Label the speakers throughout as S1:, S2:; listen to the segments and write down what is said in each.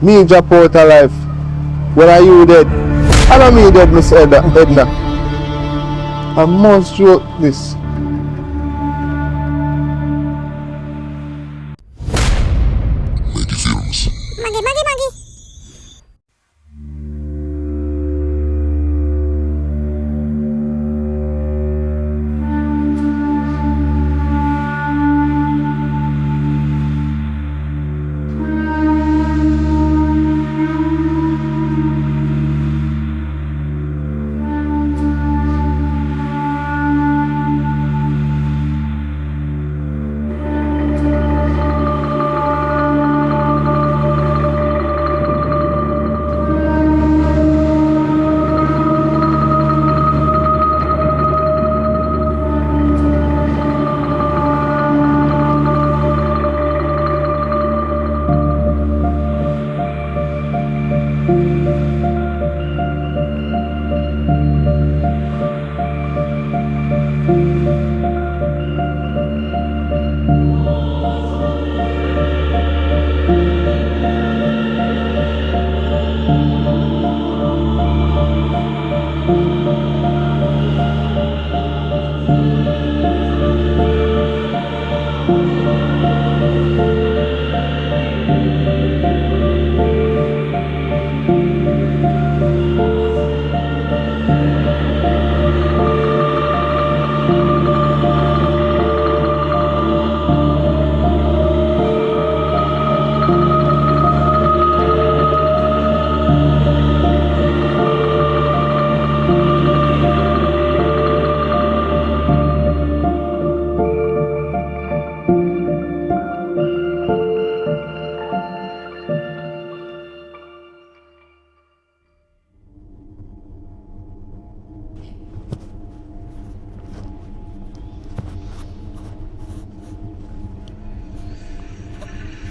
S1: Me drop out of life. When are you dead? I don't mean dead, Miss Edna. I must joke this.
S2: Maggy Films.
S3: Maggy.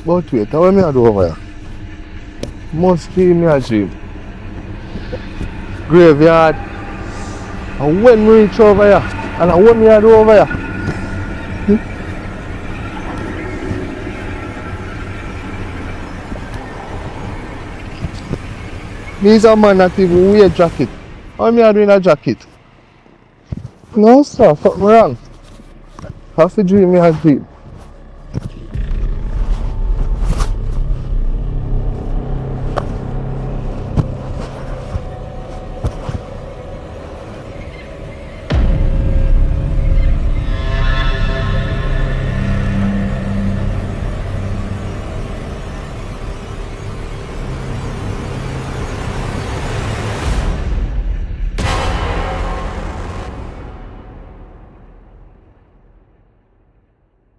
S1: But wait, how me I do over here? Must be me a dream. Graveyard. And when we reach over here, and I want me I do over here. Me's a man not even wear jacket. How me I doing a jacket? No sir, fuck me wrong. Have to dream me a dream.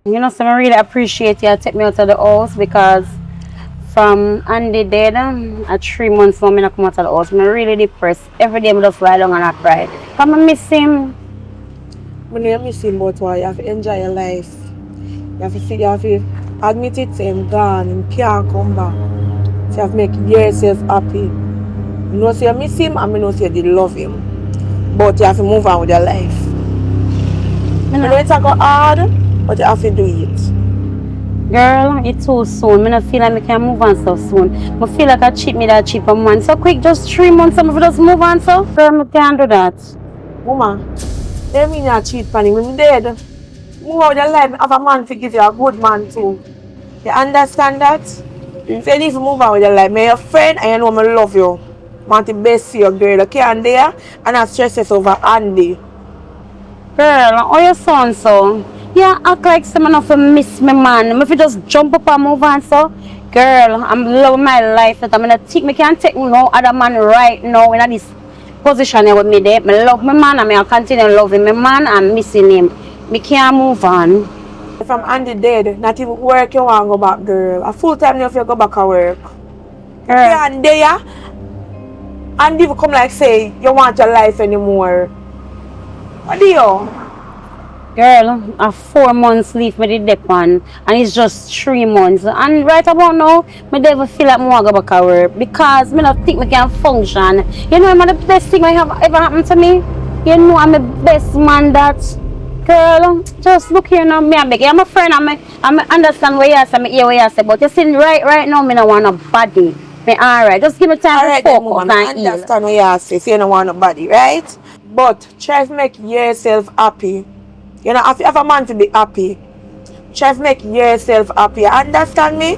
S4: You know, so I really appreciate you take me out of the house because from Andy dead, at 3 months now, I not come out of the house. I'm really depressed. Every day I just lie down and I cry. Because I miss him.
S5: I know you miss him, but why? You have to enjoy your life. You have to admit it, say him gone, him can't come back. So you have to make yourself happy. You know, say you miss him, and I know say you love him. But you have to move on with your life. I know it's hard, but you have to do it.
S4: Girl, it's too soon. I don't feel like I can move on so soon. I feel like I cheat me that cheap a man. So quick, just 3 months, I'm just move on so. Girl, I can't do that.
S5: Woman, they mean you cheat on him. I'm dead. Move out your life, have a man to give you a good man too. You understand that? So you need to move on with your life. I'm your friend and you know I love you. I want the best for you, girl. You can't there and have stresses over Andy.
S4: Girl, how you sound so? Yeah, act like someone of miss me man. If you just jump up and move on so. Girl, I'm loving my life that I'm gonna take me can't take no other man right now in this position here with me there. I love my man and I continue loving my man and missing him. Me can't move on.
S5: From Andy dead, not even work you want to go back, girl. A full time now if you go back to work.
S4: Girl.
S5: Yeah, and there Andy will come like say you want your life anymore. What do you?
S4: Girl, a 4 months leave me the dep on and it's just 3 months. And right about now, I never feel like I want to go back to work because I don't think I can function. You know, I'm the best thing that have ever happened to me. You know, I'm the best man that. Girl, just look here now, me and Becky. I'm a friend, I understand what you say, I hear what you say, but you see right now, I don't want a body. Me alright. Just give me time
S5: Alright
S4: to
S5: then,
S4: focus
S5: mama, I
S4: and heal.
S5: understand what you say. So you don't want nobody, right? But try to make yourself happy. You know, if you have a man to be happy, try to make yourself happy. Understand me?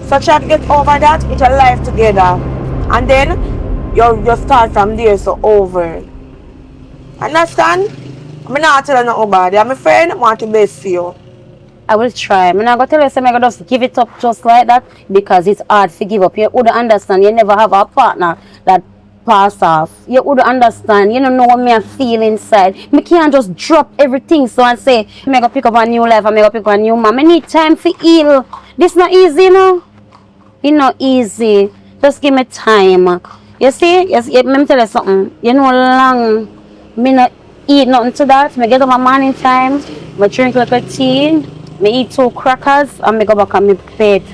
S5: So try to get over that, get your life together. And then you start from there so over. Understand? I'm not telling nobody. I'm a friend, I want to best for you.
S4: I will try. I'm not going to tell you, I'm going to just give it up just like that because it's hard to give up. You wouldn't understand. You never have a partner that pass off. You wouldn't understand. You don't know what me feel inside. Me can't just drop everything so and say, I'm going to pick up a new life, I'm going to pick up a new man. I need time to heal. This not easy, you know? It's not easy. Just give me time. You see? Yes, let me tell you something. You know long me not eat nothing to that. Me get up my morning time, me drink like a tea, me eat 2 crackers, and me go back on my bed.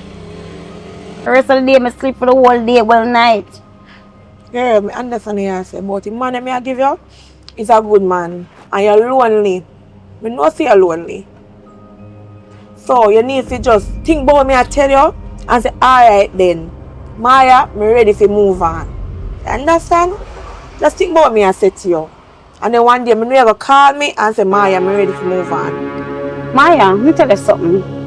S4: The rest of the day, me sleep for the whole day, well night.
S5: Girl, I understand what you say, but the man that I give you is a good man. And you're lonely. I know say you're lonely. So you need to just think about me, I tell you, and say, alright then. Maya, I'm ready to move on. You understand? Just think about me, I say to you. And then one day, I'm going to call me and say, Maya, I'm ready to move on.
S4: Maya, let me tell you something.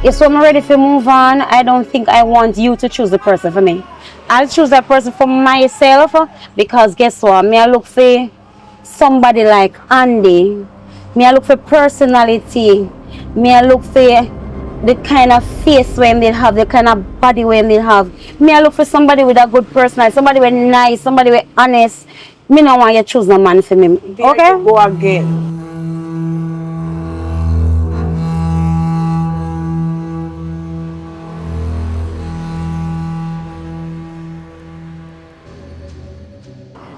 S4: Yes, so I'm ready to move on. I don't think I want you to choose the person for me. I'll choose that person for myself because guess what? Me I look for somebody like Andy. Me I look for personality. Me I look for the kind of face when they have, the kind of body when they have. Me I look for somebody with a good personality, somebody with nice, somebody with honest. Me no want you to choose no man for me. Okay?
S5: Go again.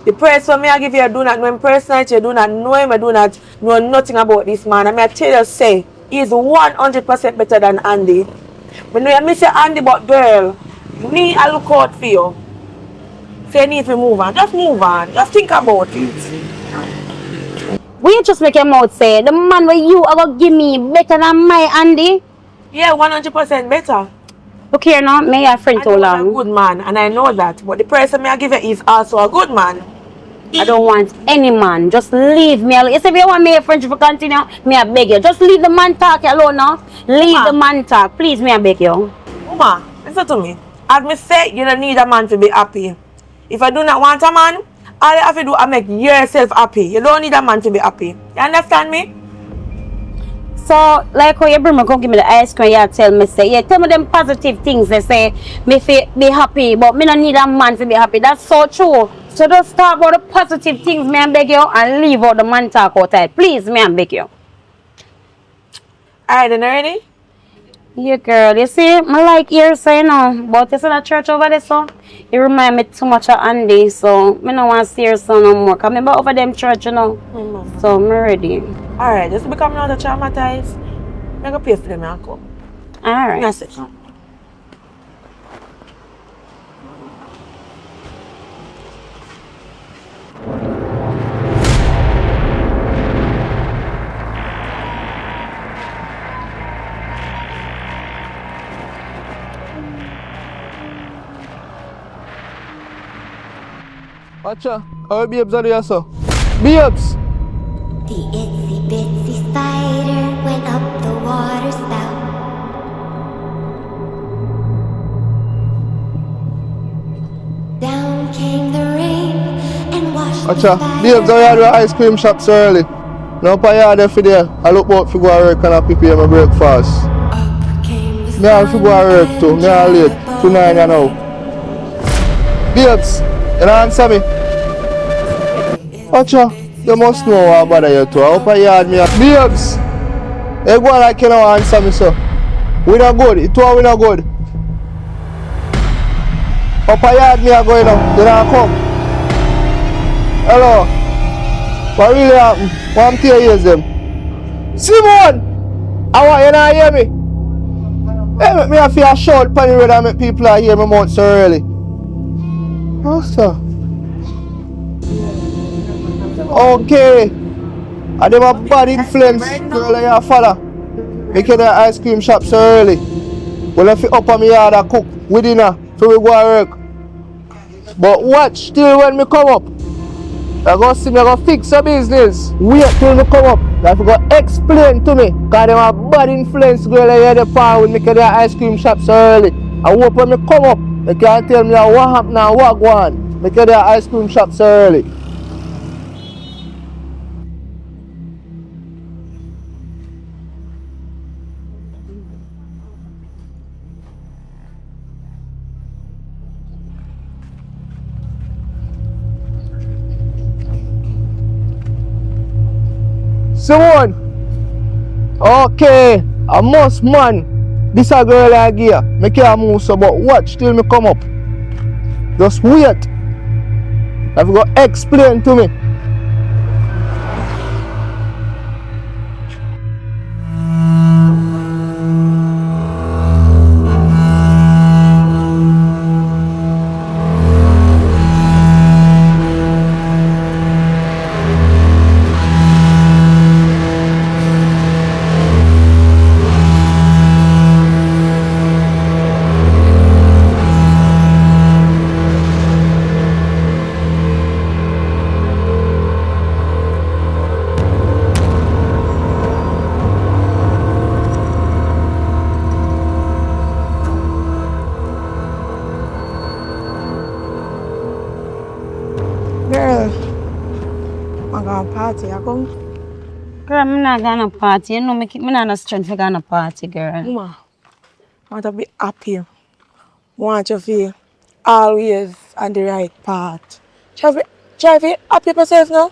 S5: The person me I give you, I do not know him personality, I do not know him, I do not know nothing about this man. I mean, I tell you, say, he's 100% better than Andy. When you miss Andy, but girl, me, I look out for you. So you need to move on. Just move on. Just think about it.
S4: We just make your mouth say, the man where you are going to give me better than my Andy?
S5: Yeah, 100% better.
S4: Look here now, may I friend too
S5: Andy was
S4: long.
S5: a good man, and I know that. But the person me I give you is also a good man.
S4: I don't want any man. Just leave me alone. You say if you want me a friendship to continue, me I beg you. Just leave the man talk alone now. Leave the man talk. Please, me I beg you.
S5: Uma, listen to me. As me say, you don't need a man to be happy. If I do not want a man, all you have to do is make yourself happy. You don't need a man to be happy. You understand me?
S4: So, like how you bring me, come give me the ice cream, you tell me, say, yeah, tell me them positive things, they say, me feel be happy, but me don't need a man to be happy. That's so true. So just talk about the positive things, me and beg you, and leave out the man talk outside. Please, me and beg you.
S5: Alright, then ready?
S4: Yeah, girl, you see, I like ears, so you know, but you see that church over there, so, it remind me too much of Andy, so, I don't want to see your son no more, because I remember over them church, you know, so I'm ready.
S5: Alright, just become not traumatized. I'm going to pay for them and come.
S4: Alright.
S5: That's it.
S1: Watcha, how babes are you, so? Babes!
S3: The itsy bitsy spider went up the water spout. Down came the rain and washed
S1: Watcha,
S3: the
S1: babes, how you
S3: spider
S1: at the ice cream shop so early? No pa yard there for there. I look out for go to work and I prepare my breakfast. Me have to go to work too. Me are late. 2:09 now. Babes, you don't answer me. Watcha, you must know what bother you too. I hope I yard me. Babes, you go like you don't answer me so. We not good. It we not good. Up a yard me a go now. You don't come. Hello. What really happen? What I'm tear ears them? Simon! I want you not hear me. Hey, make me a feel shout pan the road and make people hear me mouth so early. Oh, sir. Okay. And them a bad influence girl that you follow. Make you the ice cream shop so early. Well, if you up on me yard and cook with dinner before we go to work. But watch till when me come up. I go see me, I go fix your business. Wait till me come up. Like you go explain to me. Cause them a bad influence girl that you the power with me the ice cream shop so early. I hope when me come up, they can tell me what happened and what go on. Make the ice cream shop so early. Simon! Okay, I must man. This a girl I give. Me can't move so but watch till me come up. Just wait. Have you got explain to me.
S5: Girl, I'm going to party. I come.
S4: Girl, I'm not gonna party. You know, me not no strength for gonna party, girl.
S5: Mama, I want to be happy. Want you to feel always on the right path. Try to be happy for yourself now.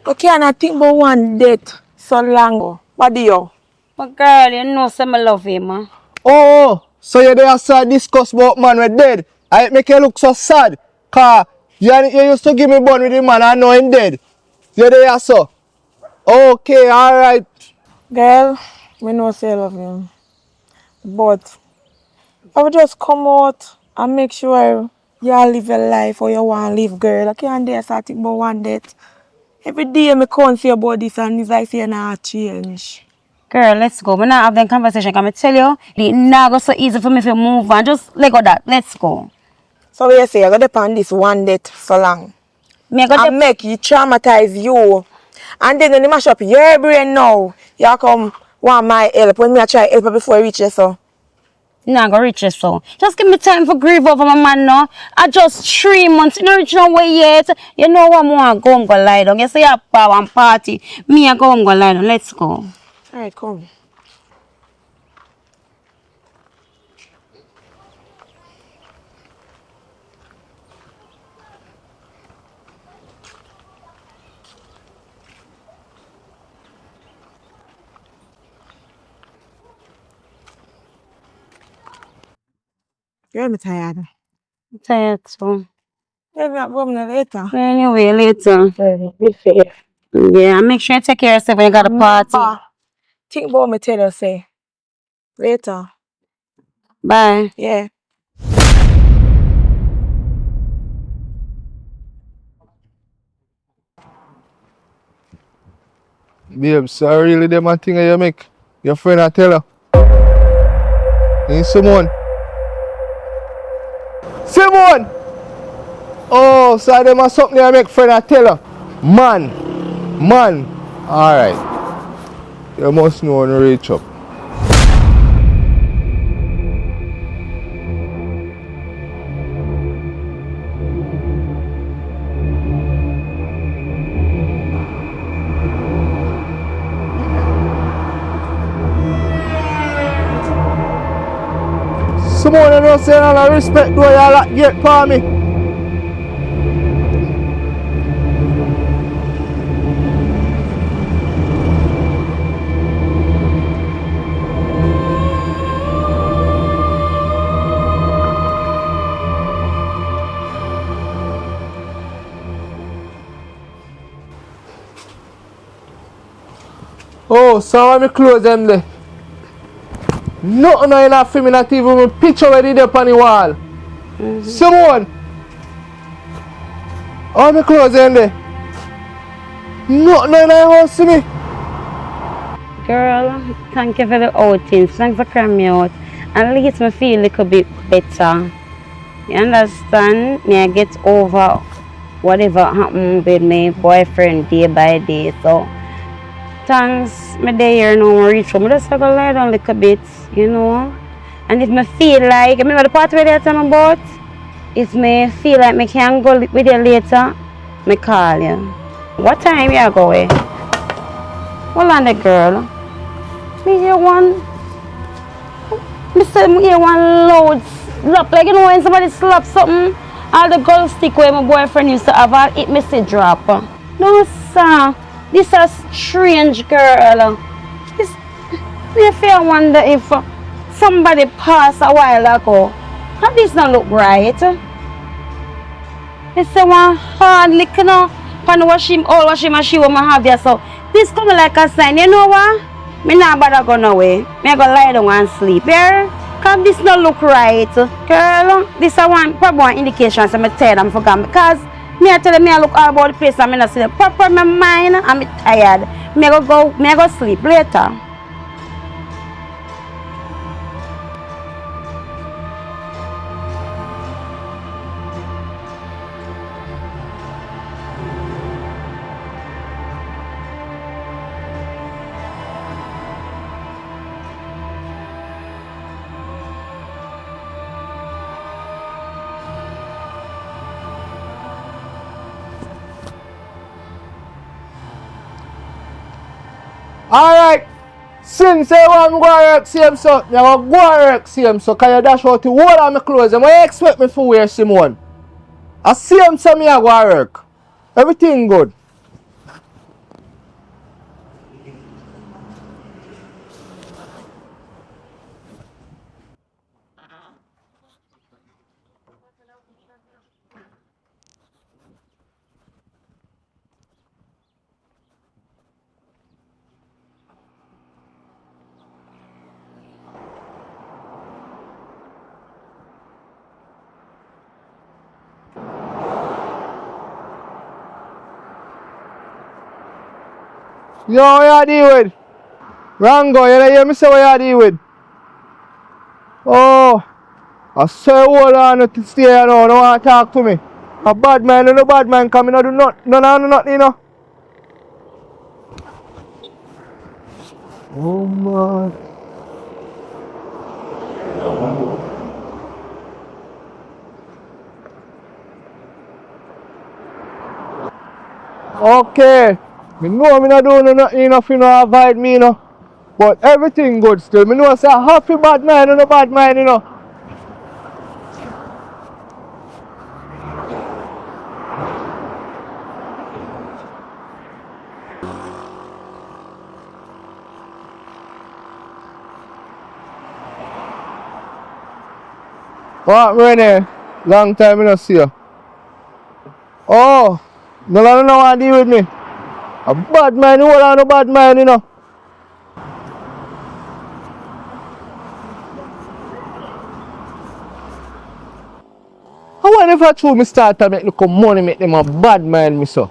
S5: You cannot think about one date so long. What do you?
S4: But girl, you know some love him, man.
S1: Oh, so you there so discuss about man with dead. I make you look so sad. Cause you used to give me bun with the man and know him dead. You there so. Okay, alright.
S5: Girl, I know say I love you. But I will just come out and make sure you live your life or you want to live, girl. I can't dare start think about one date. Every day I come see about this and it's like you not change.
S4: Girl, let's go. We not have that conversation. Can I tell you? It's not go so easy for me to move on. Just let go that. Let's go.
S5: So what you say, I got depend this one date so long.
S4: Me go
S5: And make you traumatize you. And then when you mash up your brain now, you come want my help. When me I try help you before you reach you so.
S4: Nah, go reach it so. Just give me time for grieve over my man now. I just 3 months. You know reach nowhere yet. You know what more go and go lie down. You say you power and party. Me I go and go lie down. Let's go.
S5: Alright, come. You're tired.
S4: I'm tired so.
S5: Maybe I'll go later.
S4: Anyway, later.
S5: Be fair.
S4: Yeah, make sure you take care of yourself when you got a party.
S5: Think about me tell you say. Later.
S4: Bye.
S5: Yeah.
S1: Babe, so really them a thing you make. Your friend I tell her. Ain't Simone. Simone! Oh, so them a something I make friend I tell her. Man. Alright. You must know when to reach up. Someone you know say I respect though you like get for me. Oh, so when me close them there. Nothing in that film, not even a picture where they up on the wall. Someone. How me close them there? Nothing in that house to me.
S4: Girl, thank you for the outing. Thanks for crying me out. At least me feel a little bit better. You understand? Me I get over whatever happened with my boyfriend day by day. So thanks, me there here now reach home. I just have to lie down a little bit, you know. And if me feel like, remember the part where they're talking about? If me feel like me can go with you later, me call you. What time you going? Hold on the girl. Me hear one. Me say me hear one loud slap. Like you know when somebody slap something, all the gold stick where my boyfriend used to have, all it me say drop. No sir. This is a strange girl. This me feel wonder if somebody passed a while ago. And this not look right. They say one hard lick, you know, pan washing machine when I have here. So this coming like a sign, you know what? Me not bother go away. Me go lie down and sleep here. Cause this not look right. Girl, this is one probably one indication so me tired and forgot because me I tell them me I look all about the place and me not see the proper my mind and me tired. Me I go sleep later.
S1: Alright. Since I want to go and work same so, I want to go and work same so can you dash out the whole of my clothes and what you expect me to wear, Simone? I same so me I go and work. Everything good. Yo, what you deal with? Rango, you hear me say what you deal with? Oh, I say hold on to stay here now, don't want to talk to me. A bad man and a bad man coming out do nothing, you know. Oh man. Okay. Me know me not doing nothing enough, you know, avoid me, you know. But everything good still. Me know I say a happy bad man and a bad man, you know. What, Renee? Long time I not see you. Oh, no one know what to deal with me. A bad man, you hold on a bad man, you know. I wonder if I true me start to make look money make them a bad man, me so.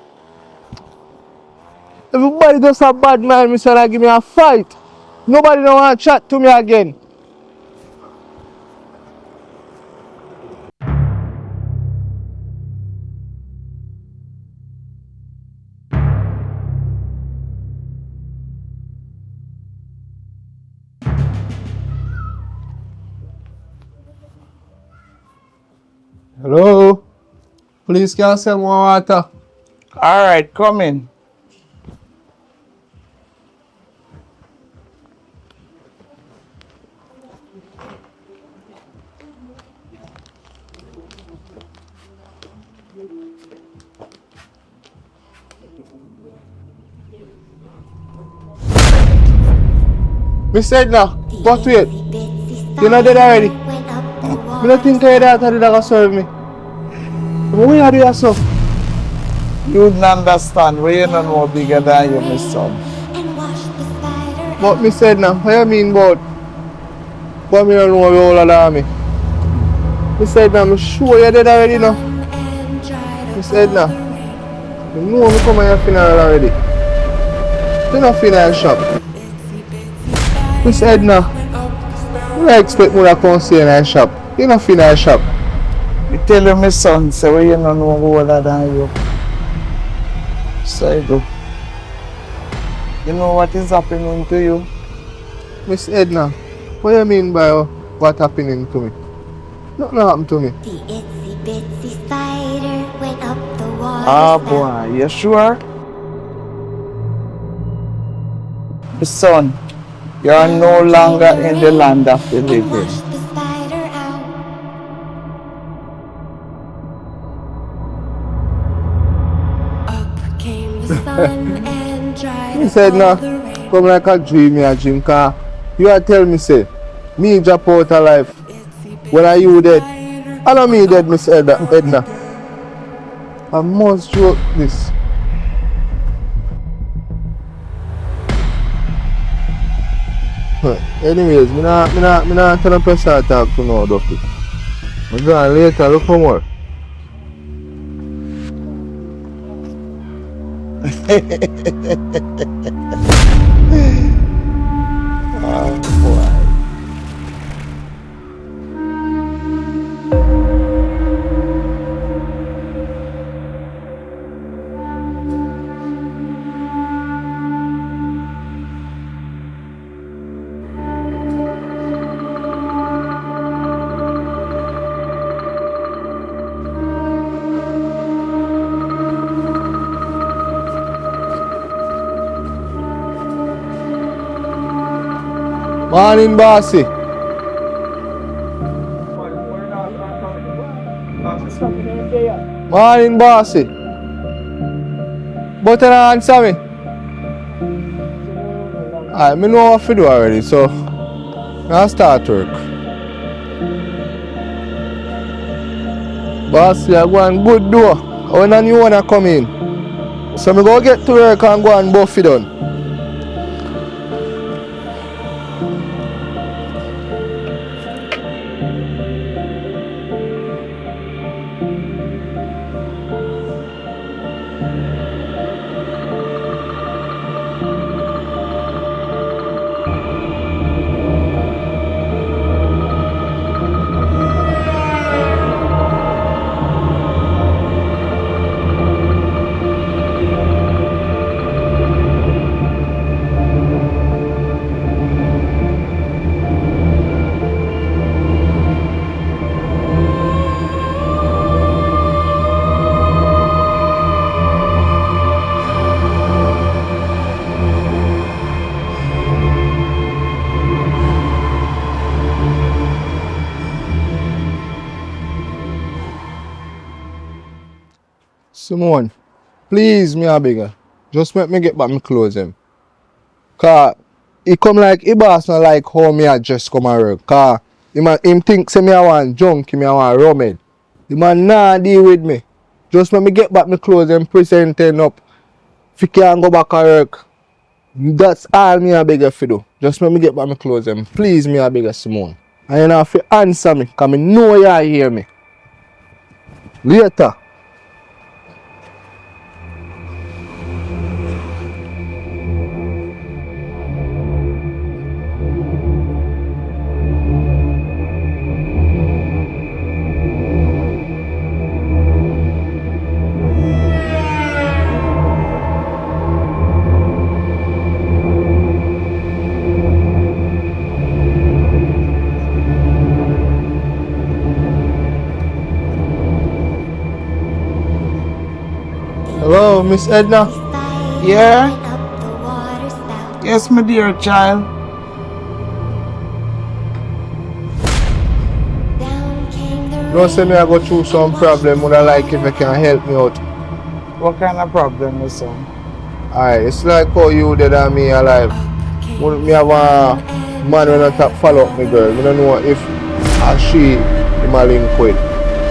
S1: Everybody just a bad man, me so like give me a fight. Nobody don't want to chat to me again. Hello? Please can you sell more water?
S6: Alright, come in.
S1: Me said now, but wait, you're not dead already. I don't think your daughter did that serve me. What you do yourself?
S6: You don't understand. We don't know bigger than you, my son.
S1: But me said now, what you mean about? But me don't know you older than me. Me said now, I'm sure you're dead already now. Me said now, you know me come on your funeral already. You're not funeral shop. Me said now, I expect me to come see you in a shop. You're not funeral shop.
S6: I tell you, my son, say we don't know who older than you. So you go. You know what is happening to you?
S1: Miss Edna, what do you mean by what happening to me? Nothing happened to me.
S3: The itsy bitsy spider went up the water
S6: Ah
S3: spout.
S6: boy, you sure? My son, you are no longer in the land of the
S3: And
S6: living.
S3: washed the spider out. Up came the sun and dried
S1: He
S3: up
S1: said
S3: all
S1: no,
S3: the rain.
S1: come like a dream, a dream car. You are tell me say, me drop out of life. When are you dead? I know me dead, Miss Edna. I must joke this. Anyways, me not tell a person to talk to no duffy. I'm going later, look for more. Morning, bossy. Morning, bossy. But you don't answer me. I know what to do already, so I'll start work. Bossy, I go and good door. When a new one I come in. So I go get to work and go and buff it done. Simone, please me a bigger. Just make me get back my clothes him. Cause he come like he boss not like how me a just come and work. Cause him think say me a want junk, me a want rummage. The man nah deal with me. Just make me get back my clothes and present them up. If you can't go back and work. That's all me a beg you do. Just make me get back my clothes and please me a beg you, Simone. And you don't have to answer me, cause me know you hear me. Later. Hello, Miss Edna.
S6: Yeah?
S3: Went up the water spout.
S6: Yes, my dear child.
S3: Down came the
S1: Don't say me I go through some problem, would I like if you can help me out.
S6: What kind of problem, my son?
S1: Alright, it's like how you dead and me alive. Well, me have a man when I top follow up my girl. I don't know if she him a link with.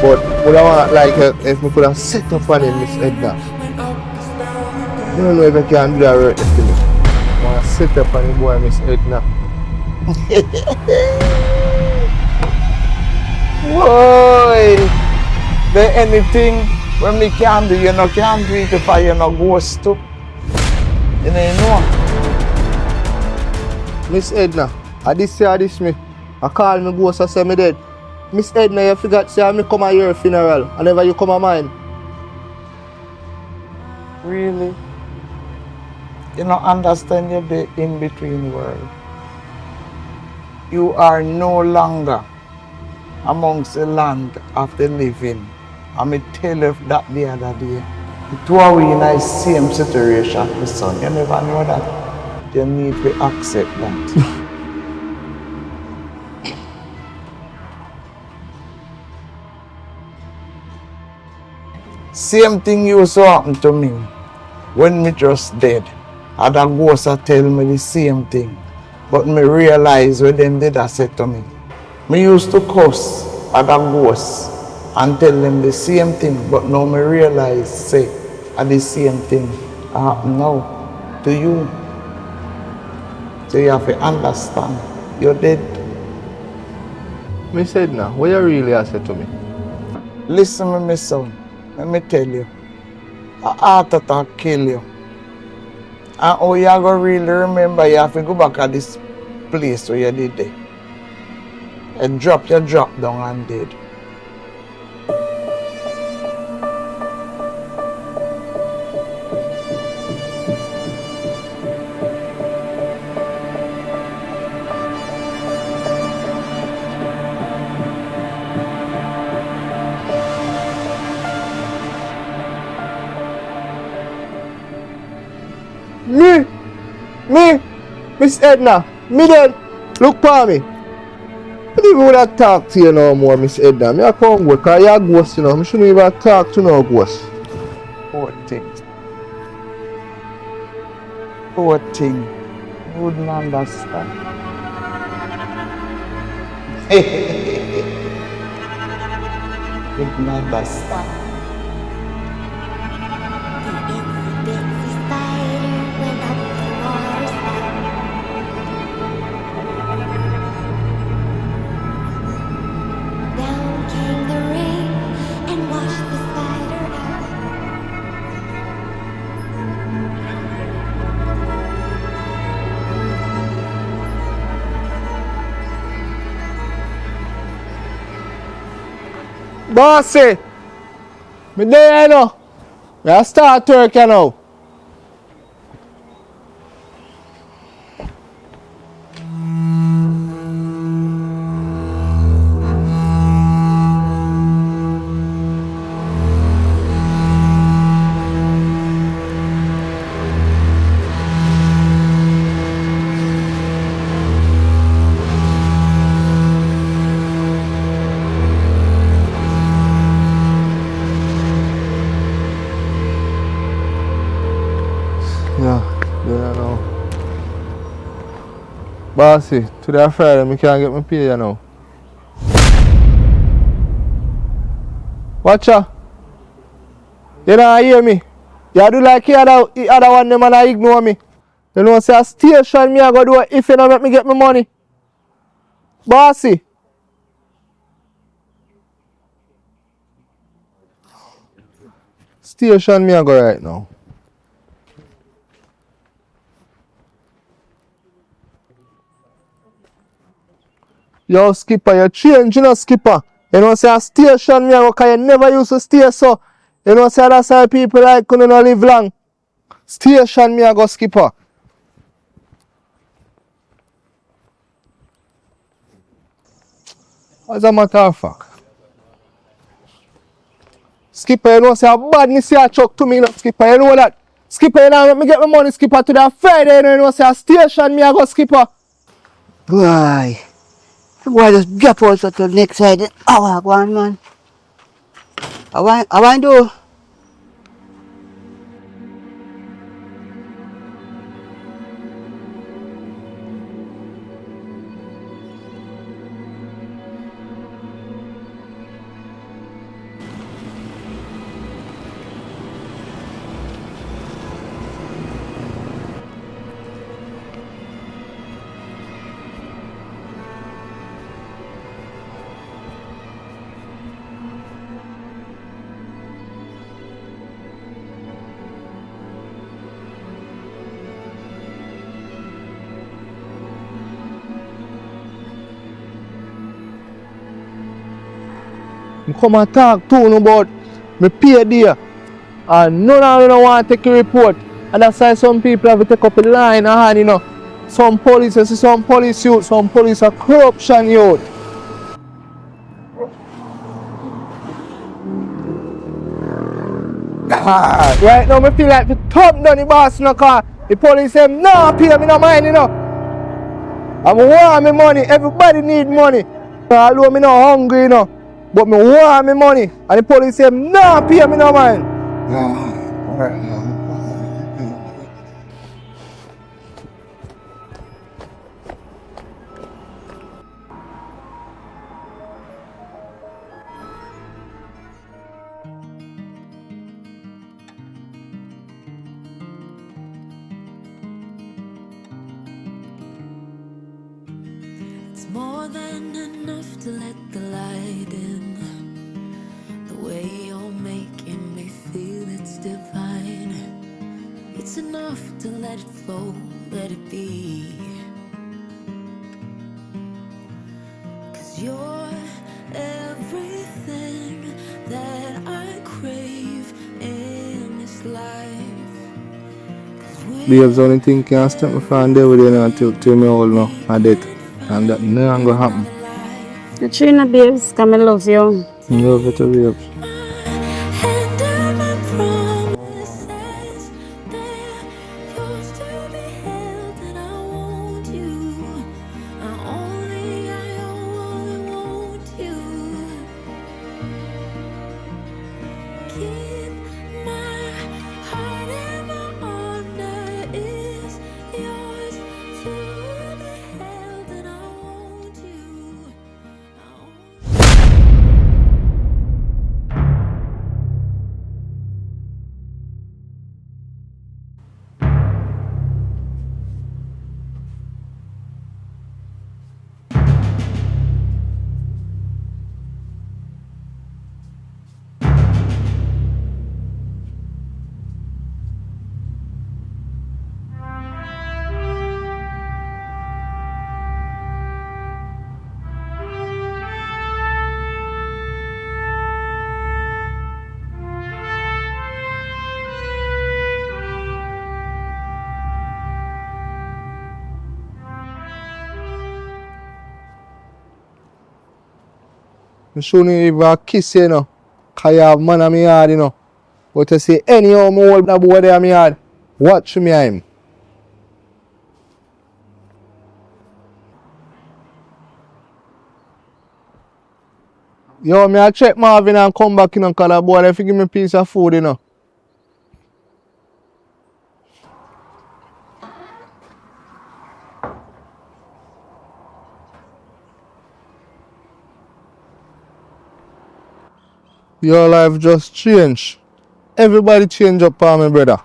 S1: But what I want like if me could have set up on him, Miss Edna. I don't know if I can do that right to me. I want to set up on him boy, Miss Edna.
S6: Boy, there anything when me can do, you know, can't do it if I you know ghost too. You know.
S1: Miss Edna, I this me. I call me ghost and say me dead. Miss Edna, you forgot say I me come at your funeral and never you come at mine.
S6: Really? You don't understand you're the in-between world. You are no longer amongst the land of the living. I me tell you that the other day. The two are we in the same situation, my son. You never know that. You need to accept that. Same thing used to happen to me when me just dead. And the ghost tell me the same thing. But me realize what them did say to me. Me used to curse at the ghost and tell them the same thing. But now me realize say the same thing happen now to you. So you have to understand. You're dead.
S1: Miss Edna, what you really have said to me?
S6: Listen to me, son. Let me tell you. A heart attack kill you. And how you going to really remember, you have to go back at this place where you did there. And you drop down and dead.
S1: Miss Edna, me dead. Look for me. I don't even want to talk to you no more, Miss Edna. Me a come work, cause you a ghost, you know. I shouldn't even talk to no ghost.
S6: Poor thing. Poor thing. You wouldn't understand. You wouldn't understand.
S3: The itsy bitsy spider went up the water spout. Down came the rain and washed the spider out.
S1: Bossy, me there now. Me a start work now. Yeah, know. Bossy, today Friday, me can't get my pay you now. Watcha? You don't hear me? You do like the other one them and I ignore me. You know say a station me I go do if you don't make me get my money. Bossy. Station me I go right now. Yo, skipper, you change, you know, skipper. You know, say a station me, because you never used to stay so. You know, say that's why people like couldn't live long. Station me, I go skipper. As a matter of fact. Skipper, you know, say a badness here chuck to me, you know, skipper. You know that. Skipper, you know, let me get my money, skipper, to that Friday, you know, say a station me, I go skipper.
S7: Why? Why just drop out to the next side? Oh, I want, man. I want to.
S1: I come and talk to you about me pay there. And none of you don't want to take a report. And that's why some people have to take up a line and you know. Some police, I see some police youth, some police are corruption youth. Right now I feel like the top down the boss no car. The police say no pay me no mind you know. I want me money, everybody need money. Although me not hungry you know. But me want me money. And the police say no pay me no mind.
S8: It's more than enough to let the light in. The way you're making me feel it's divine. It's enough to let it flow, let it be. 'Cause you're everything that I crave in this life.
S1: Babes, only thing can stop me from there with you now till me old now, I dead. And that nothing gonna happen.
S4: Katrina, babes, come and love you.
S1: Love you too, babes.
S8: And are my promises, they're yours to be held, and I want you. I only want you. Keep my heart and my honor is yours to be held, and I want you.
S1: I shouldn't even kiss you, you know. Because you have man on my yard, you know. But you say, anyhow, I hold that boy there on my yard. Watch me him. Yo, me I check Marvin and come back, you know, because that boy, they give me a piece of food, you know. Your life just changed. Everybody change up for me, brother.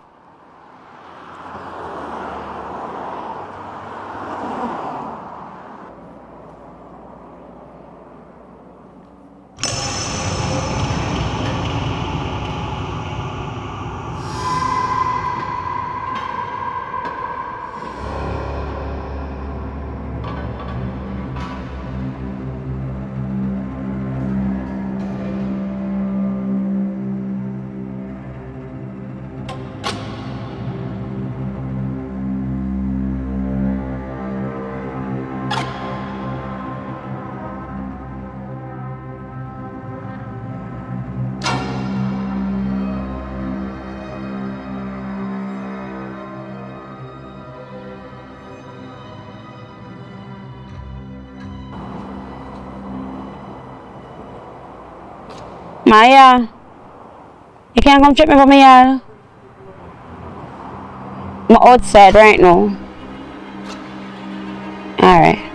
S4: Maya, you can't come check me from my yard. I'm outside right now. Alright.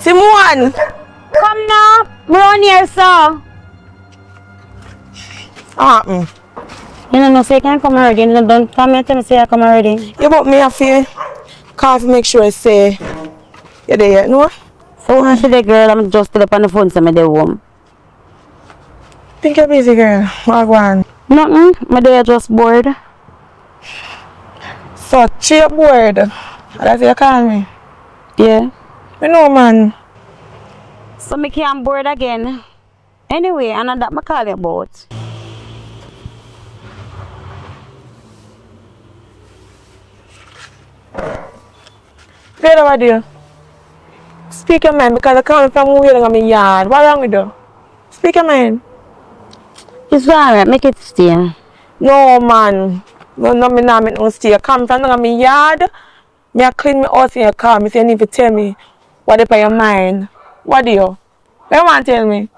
S5: Simone!
S4: Come now. Run here, sir.
S5: Happen.
S4: You don't know, say you can come already. You don't come here tell me say I come already.
S5: Yeah, but me have to call to make sure I say you're there, no?
S4: So when I see the girl, I'm just still up on the phone, so I'm there home.
S5: Think you're busy, girl. Wagwan.
S4: Nothing. My day just bored.
S5: So, cheap word. That's what you call me.
S4: Yeah.
S5: You know, man.
S4: So me can't bored again. Anyway, and that I call you about.
S5: Get over there. Speak your mind because I come from waiting on my yard. What wrong with you? Speak your mind.
S4: It's alright, make it stay.
S5: No, man. No, me not make no stay. Come from my yard. Me a clean me out in your car. Me say you need to tell me what is on your mind. What do you? What you want to tell me?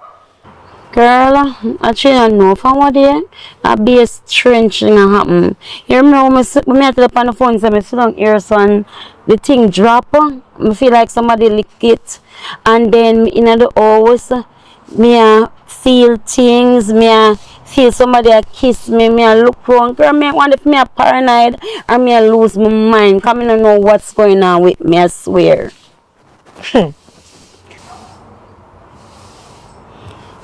S4: Girl, I don't know from what day. A be a strange thing happen. You remember when me sit up on the phone so I sit down here so and the thing drop. I feel like somebody lick it. And then in the house, me a feel things, me a feel somebody a kiss me, me a look wrong. Girl, me wonder if me a paranoid or me a lose my mind. Cause I don't know what's going on with me, I swear.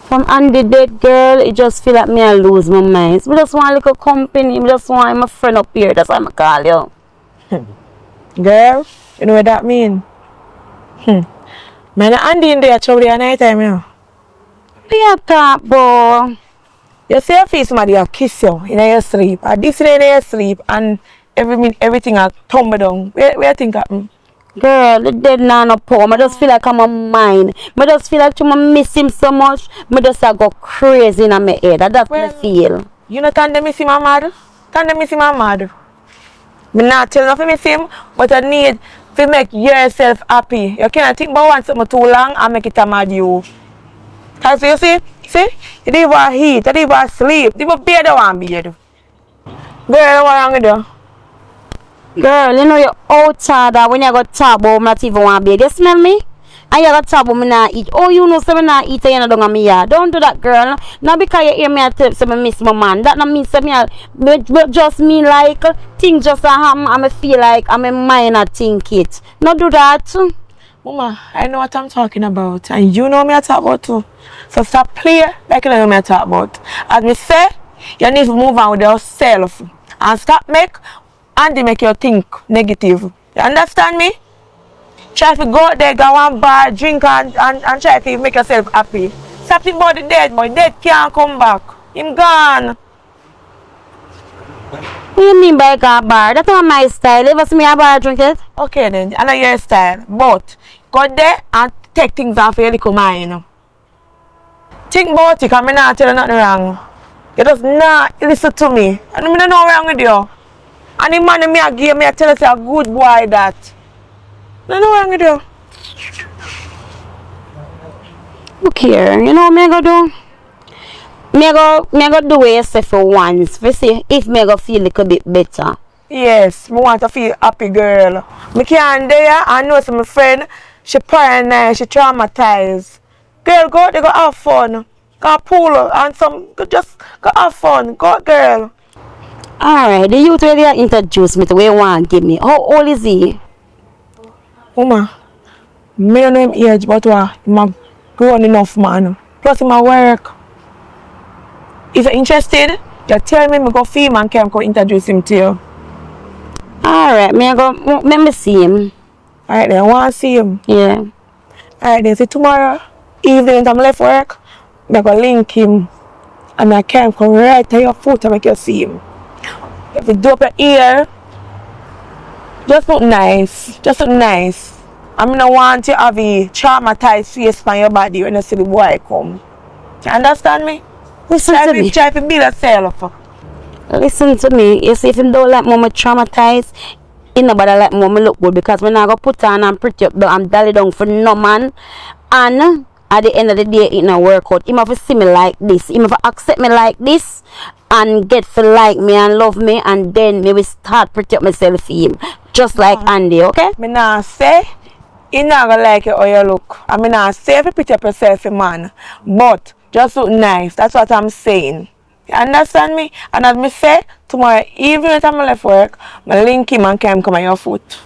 S4: From under dead girl, it just feel like me I lose my mind. I just want a little company, I just want my friend up here, that's why I call you.
S5: Girl, you know what that mean? Man, Andy in there trouble at night time, you know.
S4: Yeah, talk, boy.
S5: You see your face, somebody a kiss you in your sleep. And this day in your sleep and everything a tumble down. Where you think happen?
S4: Girl, the dead now no poor. I just feel like I'm a mine. I just feel like I miss him so much. I just go crazy in my head. That's what I feel.
S5: You know can miss him mad? Can miss him mad? Me not tell nothing miss him, but I need to make yourself happy. You can't think about one something too long and make it a mad you. Cause you see, you didn't even eat, you didn't even sleep, you didn't even one bed. Girl, what wrong with you?
S4: Girl, you know you're outside that when you go talk about not even want bed. You smell me? And you go talk about me not eat. Oh, you know, so me not eat and you know don't me yard. Don't do that, girl. Not because you hear me I tell you, so me miss my man. That not mean so me just mean like things just happen and I feel like I'm a minor think it. Not do that.
S5: Mama, I know what I'm talking about. And you know me I talk about too. So stop playing like you know me I talk about. As me say, you need to move on with yourself. And stop make you think negative. You understand me? Try to go out there, go one bar, drink and try to make yourself happy. Stop thinking about the dead boy. Dead can't come back. Him gone.
S4: What do you mean by a bar? That's not my style. Ever see me a bar drink it?
S5: Okay then, I know your style. But go there and take things off your little mind. Think about it because I'm not telling you nothing wrong. You just not listen to me. I don't know what's wrong with you. And the man me a give me I tell you say a good boy that. No wrong with you.
S4: Look here, you know what me go do? Me go do what you say for once. For see if me go feel a little bit better.
S5: Yes, me want to feel happy girl. Me can't there I know some my friend, she paranoid, she traumatized. Girl, go out there, go have fun. Go pool and just go have fun. Go girl.
S4: Alright, the youth where they introduce me to where you want to give me. How old is he?
S5: Mama, me don't know him age, but I'm a grown enough man. Plus him a work. If you're interested, you tell me go see him and can go introduce him to you.
S4: Alright, let me see him.
S5: Alright then, I want to see him.
S4: Yeah.
S5: Alright then, see tomorrow evening when I'm left work, I go link him and I can come right to your foot and make you see him. If you do up your ear, just look nice. Just look nice. I mean, I want you to have a traumatized face on your body when you see the boy come. You understand me?
S4: Listen to me.
S5: Try to build yourself.
S4: Listen to me. You see, if you don't like mama traumatized, you nobody like mama look good because when I go put on and pretty up, I'm dolly down for no man. And at the end of the day, it not work out. He have to see me like this. He have to accept me like this. And get to like me and love me, and then maybe start pretty up myself for him. Just like Andy, okay?
S5: Me nah say You not gonna like it how you look. I mean, I say if you put up yourself, man, but just look nice. That's what I'm saying. You understand me? And as me say, tomorrow evening when I'm left work, I link him and come on your foot.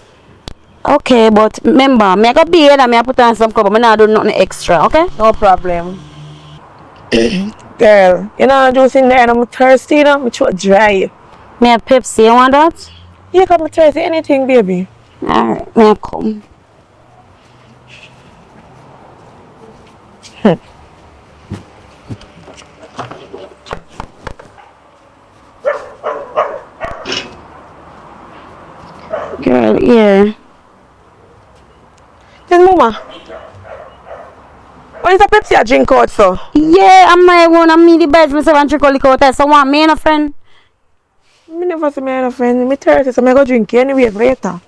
S4: Okay, but remember, me I go bathe and me I put on some cover. Me not do nothing extra, okay?
S5: No problem. Girl, you know juice in there and I'm thirsty, you know, my throat dry.
S4: Me a Pepsi, you want that?
S5: You got me thirsty, anything, baby.
S4: Alright, me I come. Girl, yeah.
S5: Yes, mama. What is a Pepsi I drink out so?
S4: Yeah, I'm my one. I'm me the best. Myself and drink liquor out. So want me and a friend?
S5: Me never see me and a friend. Me thirsty, so I go drink anyway later.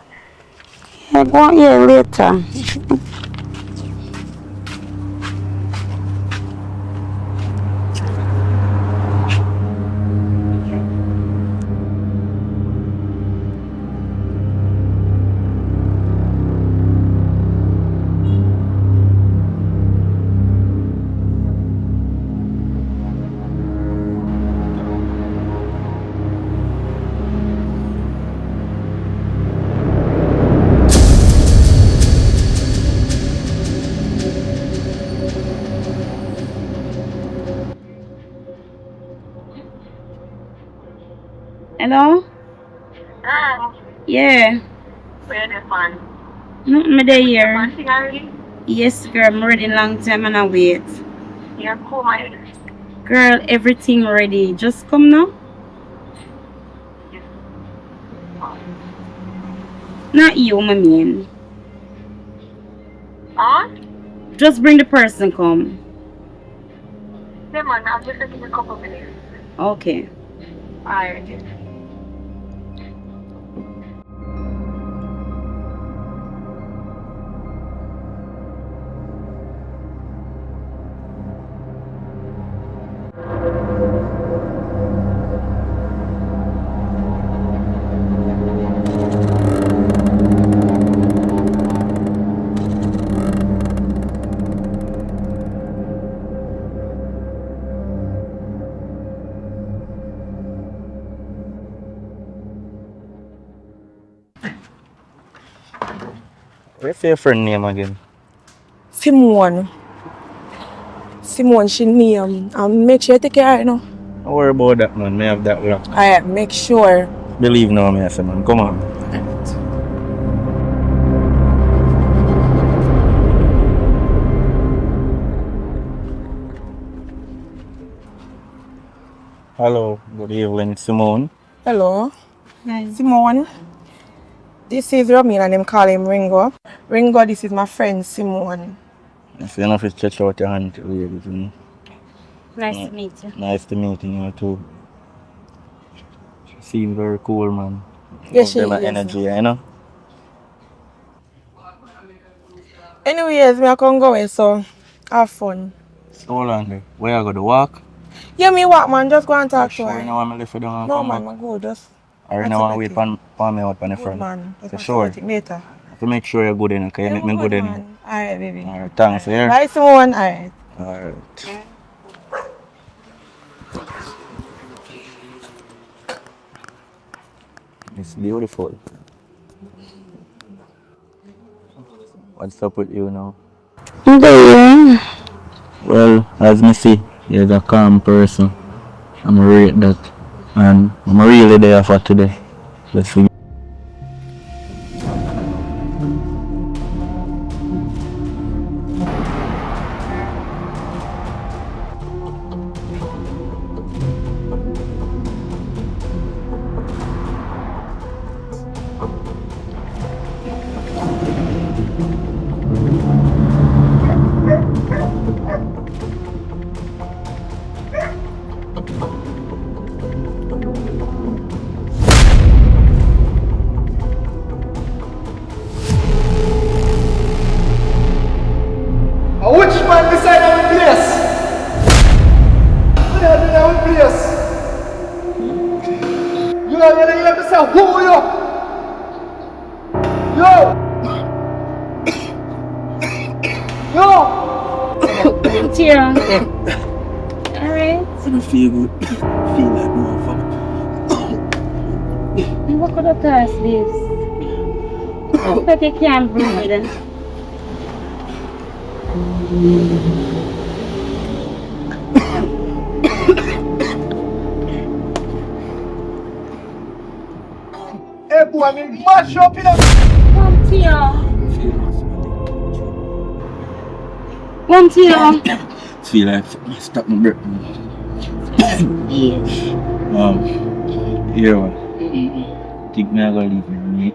S4: Yeah, go on here later. Hello? Yeah.
S9: Where the fun?
S4: Nothing me there here.
S9: Dancing already?
S4: Yes, girl. I'm ready long time and I wait.
S9: You're cool, my
S4: Girl, everything ready. Just come now. Not you, my man.
S9: Huh?
S4: Just bring the person come.
S9: Yeah, man, I'll just take a couple minutes.
S4: Okay.
S9: Alright.
S10: What's your friend name again?
S5: Simone. Simone, she name. Make sure you take care of her, you know.
S10: Don't worry about that, man. Me have that luck.
S5: Alright, make sure.
S10: Believe now, me, I say, man. Come on. Hello, good evening, Simone.
S5: Hello.
S4: Hi.
S5: Simone. This is Romina and him call him Ringo. Ringo, this is my friend Simone.
S10: If you know if you stretch out your hand to ladies, you know.
S4: Nice to meet you.
S10: Nice to meet you too. She seems very cool, man.
S5: Yes, she
S10: Full of
S5: is.
S10: energy, you know.
S5: Anyways, me I can go away, so have fun.
S10: Hold on there. Where I go to walk?
S5: Yeah, me walk, man. Just go and talk to
S10: Sure,
S5: her.
S10: you know I'm left you down and
S5: No,
S10: come
S5: man,
S10: back.
S5: I go. Just.
S10: Or you know I wait for me out on the
S5: Good,
S10: front.
S5: man.
S10: For
S5: Just
S10: sure.
S5: sure. Later.
S10: Have to make sure you're good in, okay? You
S5: Yeah,
S10: make me
S5: I'm
S10: good in.
S5: man. Alright, baby.
S10: Alright, thanks, yeah?
S5: Bye, Simone. Alright.
S10: Alright. It's beautiful. What's up with you now?
S4: I'm there.
S10: Well, as me see, you're a calm person. I'm rate that. And I'm really there for today. Let's see.
S4: Tear. Alright.
S10: I don't feel good. Feel like more fun.
S4: What could have caused this? But you can't breathe.
S1: Hey boy, me mash up in a...
S4: Come tear. Come tear.
S10: Feel like I stop my breath. Here one. Think me I gotta leave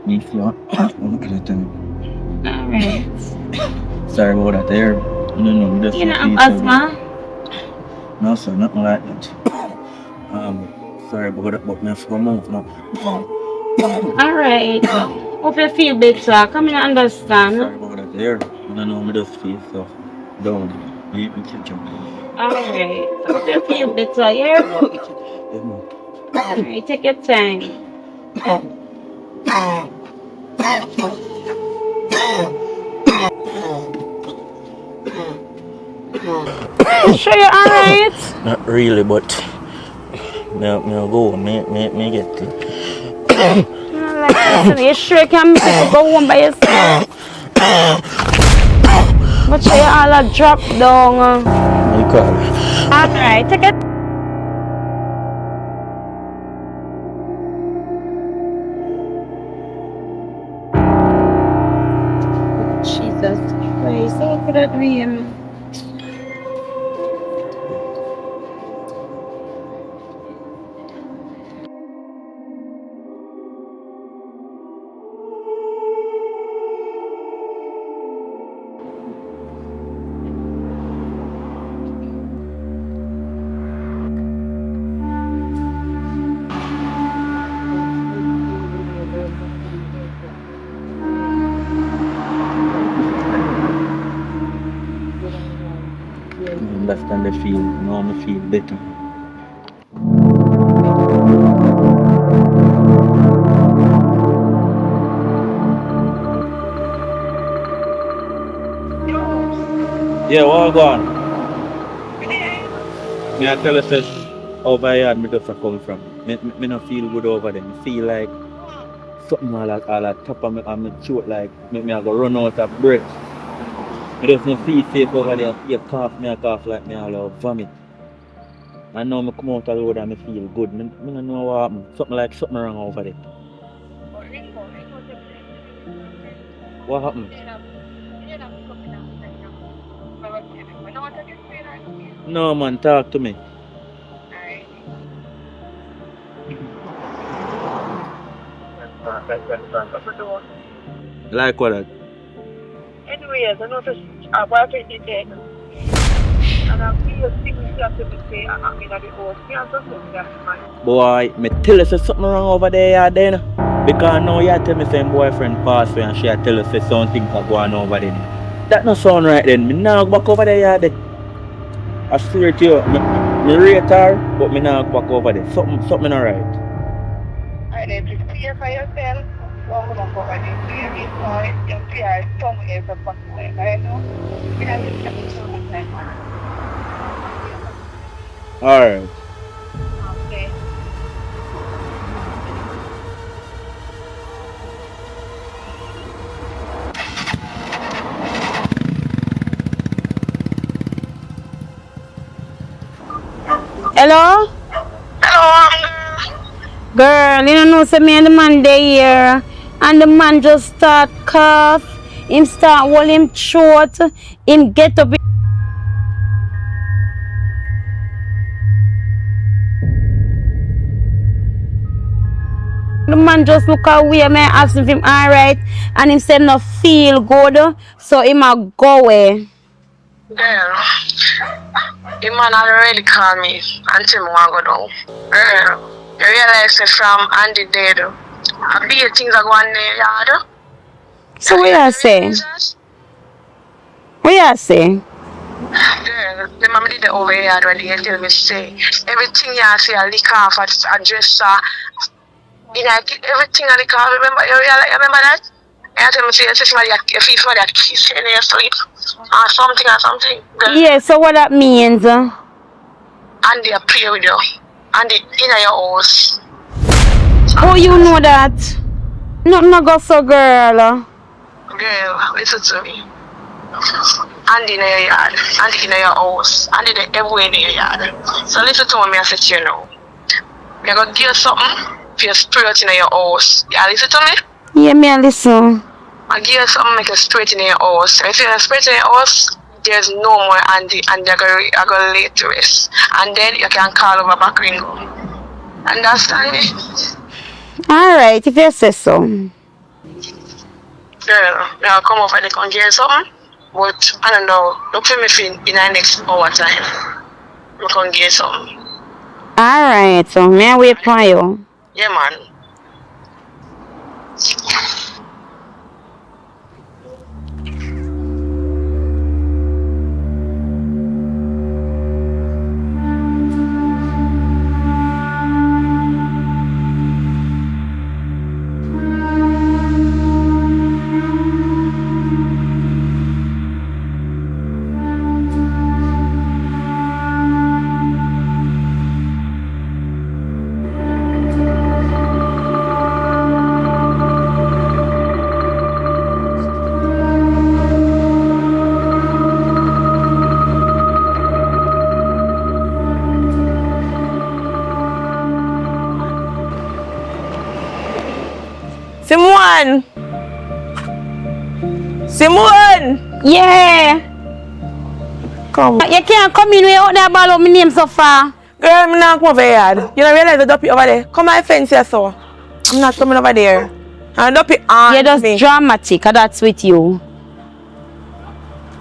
S10: me feel other time.
S4: Alright.
S10: Sorry about that there. No, just
S4: You don't have asthma?
S10: No sir, nothing like that. Sorry about that, but me have to move now.
S4: Alright. Hope you feel better. Come in and understand.
S10: Sorry about that there. No, me just feel so down. Me catch up.
S4: Alright. Hope you feel better, yeah?
S10: Yeah, man.
S4: Alright, take your time. You sure you're alright?
S10: Not really, but me go. Me get it.
S4: Listen, you sure you can make it go home by yourself? But sure you all a drop down.
S10: Me call.
S4: Alright, take it. Jesus Christ, how could that be him?
S10: Understand the feel. Now me feel better. Yeah, what go on? Me I tell you say over here me just a come from. Me no feel good over there. Me feel like something all at top of me and me throat like me I go run out of breath. Me just no feel safe over there. You cough, me I cough like me all out vomit. And now me come out of the road and me feel good. Me no know what happened. Something wrong over there. What happened? No man, talk to me. Like what that?
S9: Anyways, I know I work in the day. And I feel things have to be said. I mean, at the house. Me and something that's mine.
S10: Boy, me tell you say something wrong over there yeah, then. Because now you tell me say my boyfriend passed away and she tell you say some things are going on over there. That no sound right then. Me now go back over there yeah, then. I swear to you, me rate her, but me now go back over there. Something not right.
S9: I need to fear for yourself. Don't go over there. Fear me for it. You fear somewhere for something. I know. We have to get something.
S10: Alright.
S9: Okay.
S4: Hello?
S9: Hello,
S4: Girl, you don't know say me and the man there here. And the man just start cough. Him start hold him throat. Him get up. The man just look away, me ask if him alright, and him said no feel good, so him a go away.
S9: girl, the man already called me and tell me want go down. Girl, you realize that from Andy dead, a big things are going there, yard.
S4: So what you say? What you say?
S9: Girl, the mama did the over here when they tell me say everything you say I lick off at dresser. You know, everything I lick off, remember that? And tell me, say, somebody, you feel somebody that kiss you in your sleep, or something. Girl.
S4: Yeah, so what that means?
S9: And they play with you, and they in your house.
S4: Oh, you know that? Nothing no go so, girl.
S9: Girl, listen to me. And in your yard, and in your house, and in everywhere in your yard. So listen to me, I said to you now. I'm going to give you something for your spirit in your house. Yeah, listen to me?
S4: Yeah, me I listen.
S9: I give you something make a spirit in your house. If you're a spirit in your house, there's no more Andy, and they're going to lay to rest. And then you can call over back Ringo. Understand me?
S4: Alright, if you say so.
S9: Girl, I'll come over and they can give you something. But I don't know. Look for me in the next hour time. We can give you something.
S4: Alright, so me I wait for you.
S9: Yeah, man.
S5: Simone!
S4: Yeah.
S5: Come.
S4: You can't come in without that ball of my name so far.
S5: Girl, I'm not come over here. You don't realize the duppy over there. Come my fence here, so. I'm not coming over there. And the duppy on
S4: You're just
S5: me.
S4: dramatic, and that's with you.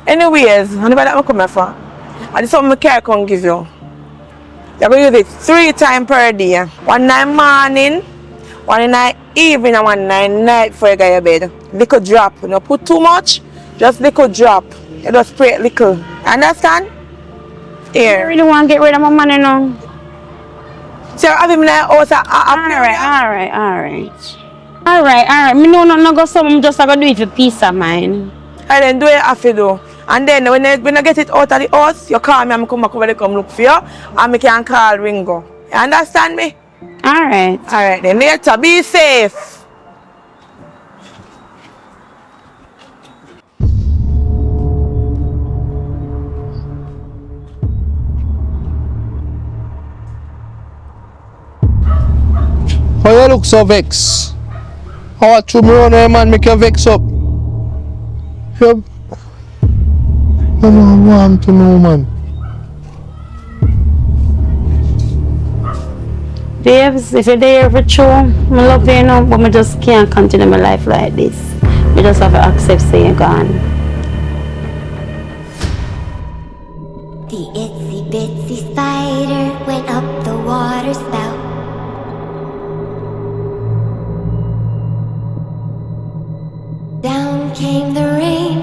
S5: Anyways, I never that come here for. And this is something I can't give you. You're going to use it 3 times per day. One night morning, one night evening, and one night before you go to bed. Little drop. You don't put too much, just little drop. You just spray it little. Understand?
S4: I
S5: Here.
S4: really want to get rid of my money now.
S5: So I have him in the house.
S4: Alright. Me know not go so I'm just gonna do it for peace of mind.
S5: And then do it after do. And then when I get it out of the house, you call me and I come back over there come look for you. And I can call Ringo. You understand me?
S4: Alright.
S5: Alright then later, be safe.
S1: How you look so vex? How I threw me on there, man, make you vex up? You don't want to know, man.
S4: Babes, if you're there for true, I love you, but I just can't continue my life like this. I just have to accept saying you're gone.
S3: The itsy bitsy spider went up the water spout. Down came the rain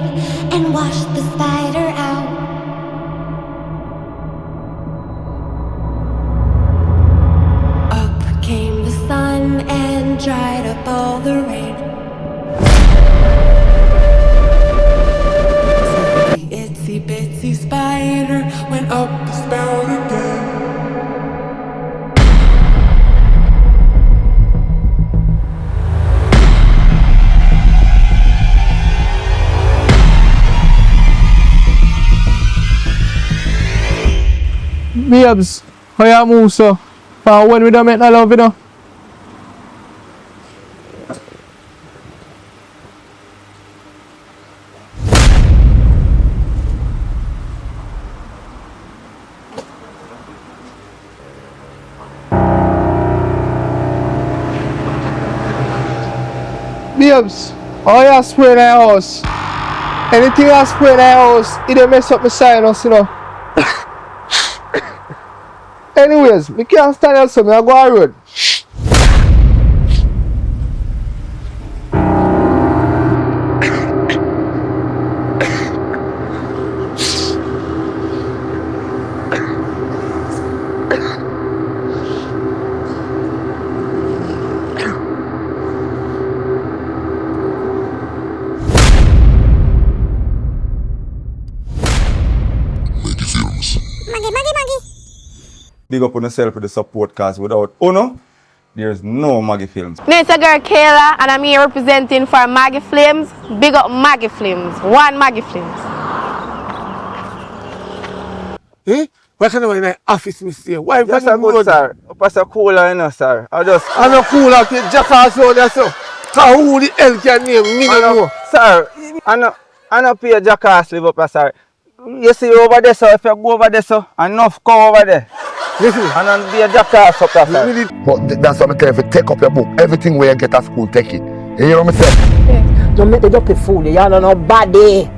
S3: and washed the spider out. Up came the sun and dried up all the rain. So the itsy bitsy spider went up the spout again.
S1: Babes, how you move so? For when we don't make no love, you know? Babes, how you spray in the house? Anything I spray in the house, it don't mess up my sinus, you know? Anyways, we can't stand here, so I go on road.
S11: Big up on yourself for the support, cause without Uno, there's no Maggy Films.
S12: It's a girl Kayla and I'm here representing for Maggy Films. Big up Maggy Films. One Maggy Films.
S13: Eh? Why can't I in the office, Mr. Why
S6: Yes, I'm good, sir. Pass a cooler, you know, sir.
S13: I'm not cool out here, jackass out there, so. Cause who the hell can name me no know?
S6: Sir, I don't pay a jackass live up there, sir. You see over there, sir, if you go over there, sir, enough go over there.
S13: Listen.
S6: And then be a jackass up there, sir.
S1: But that's what I'm telling you, if you take up your book, everything where you get at school, take it. You hear what I'm saying?
S14: Don't make the joke fool, you don't know nobody.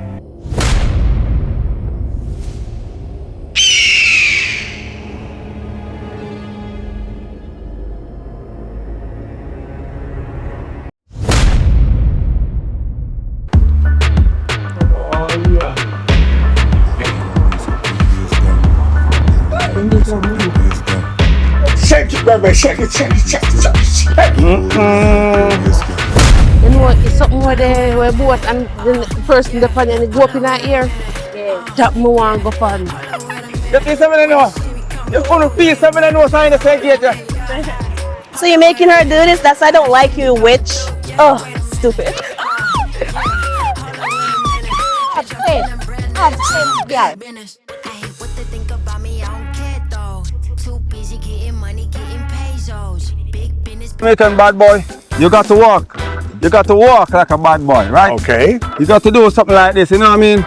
S13: Shake it, baby, shake it.
S12: You know, it's something where both and the person the pan and go up in our ear. Yeah. That me want go pan.
S6: You feel something I know? You want to feel something I know, so I say get.
S12: So you're making her do this? That's why I don't like you, witch. Oh, stupid. Yeah.
S6: Jamaican bad boy, you got to walk. You got to walk like a bad boy, right?
S13: Okay.
S6: You got to do something like this, you know what I mean?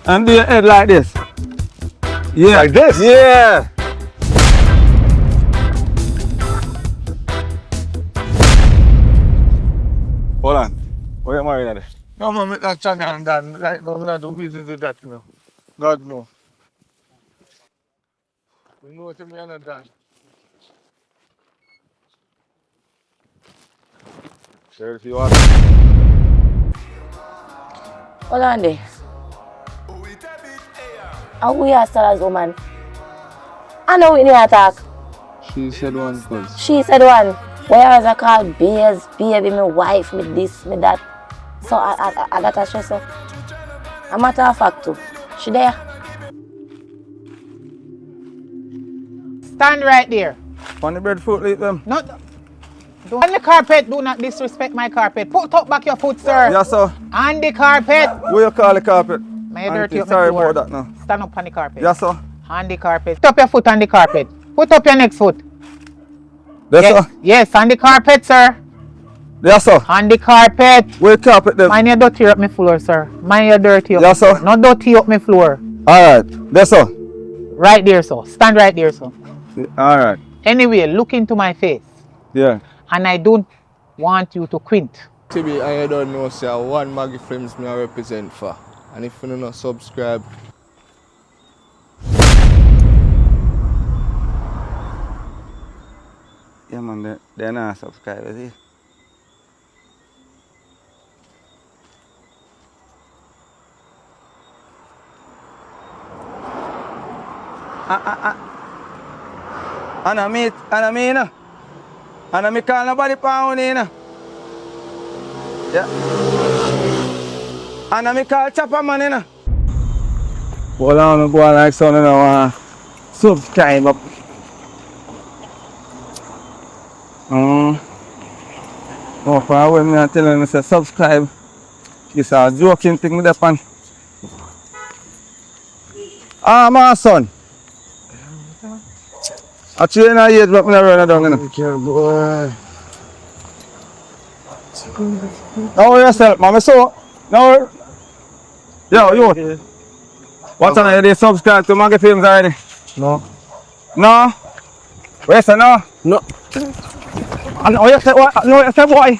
S6: And do your head like this. Yeah.
S13: Like this?
S6: Yeah. Hold on. Where am I at?
S13: No, man, make that channel and that. Right now, I'm not doing business with that, you know. God, no. You know what I mean, and that.
S6: Sure, if you want.
S14: Hold on there. How we are still as woman? I know Whitney attack.
S13: She said one cause.
S14: She said one. Whereas I call beers, baby, my wife, me this, me that. So I got a stress. A matter of fact too. She there.
S15: Stand right there.
S6: On the breadfruit, leave them.
S15: No, on the carpet, do not disrespect my carpet. Put up back your foot, sir.
S6: Yes, sir.
S15: On the carpet.
S6: What you call the carpet?
S15: May dirty up
S6: sorry
S15: my floor.
S6: about that now.
S15: Stand up on the carpet.
S6: Yes, sir.
S15: On the carpet. Put up your foot on the carpet. Put up your next foot.
S6: Yes,
S15: yes,
S6: sir.
S15: yes, on the carpet, sir.
S6: Yes, sir.
S15: On the carpet.
S6: Where the carpet then?
S15: Mind you dirty up my floor, sir. Mind you dirty up.
S6: Yes, sir.
S15: Not dirty up my floor.
S6: Alright. Yes, sir.
S15: Right there, sir. Stand right there, sir.
S6: Alright.
S15: Anyway, look into my face.
S6: Yeah.
S15: And I don't want you to quint.
S13: TB, I don't know, sir. One Maggy Films me I represent for. And if you don't know, subscribe.
S6: Yeah, man, they're not subscribers, see? Ana me, you know. Me call nobody pound, you know. Yeah. And me call Chopper Man, you know. Hold on, go on like so, you know, subscribe up. Oh, for when me telling you say subscribe, it's a joking thing with that pan. Ah, my son. Actually, in a year, but me not run down, you know.
S13: Okay, boy.
S6: Now yourself, man. So, now, yo, you. What time you subscribe to Maggy Films already?
S13: No.
S6: No? Where's the no?
S13: No.
S6: And oh, you say what? No, you say boy.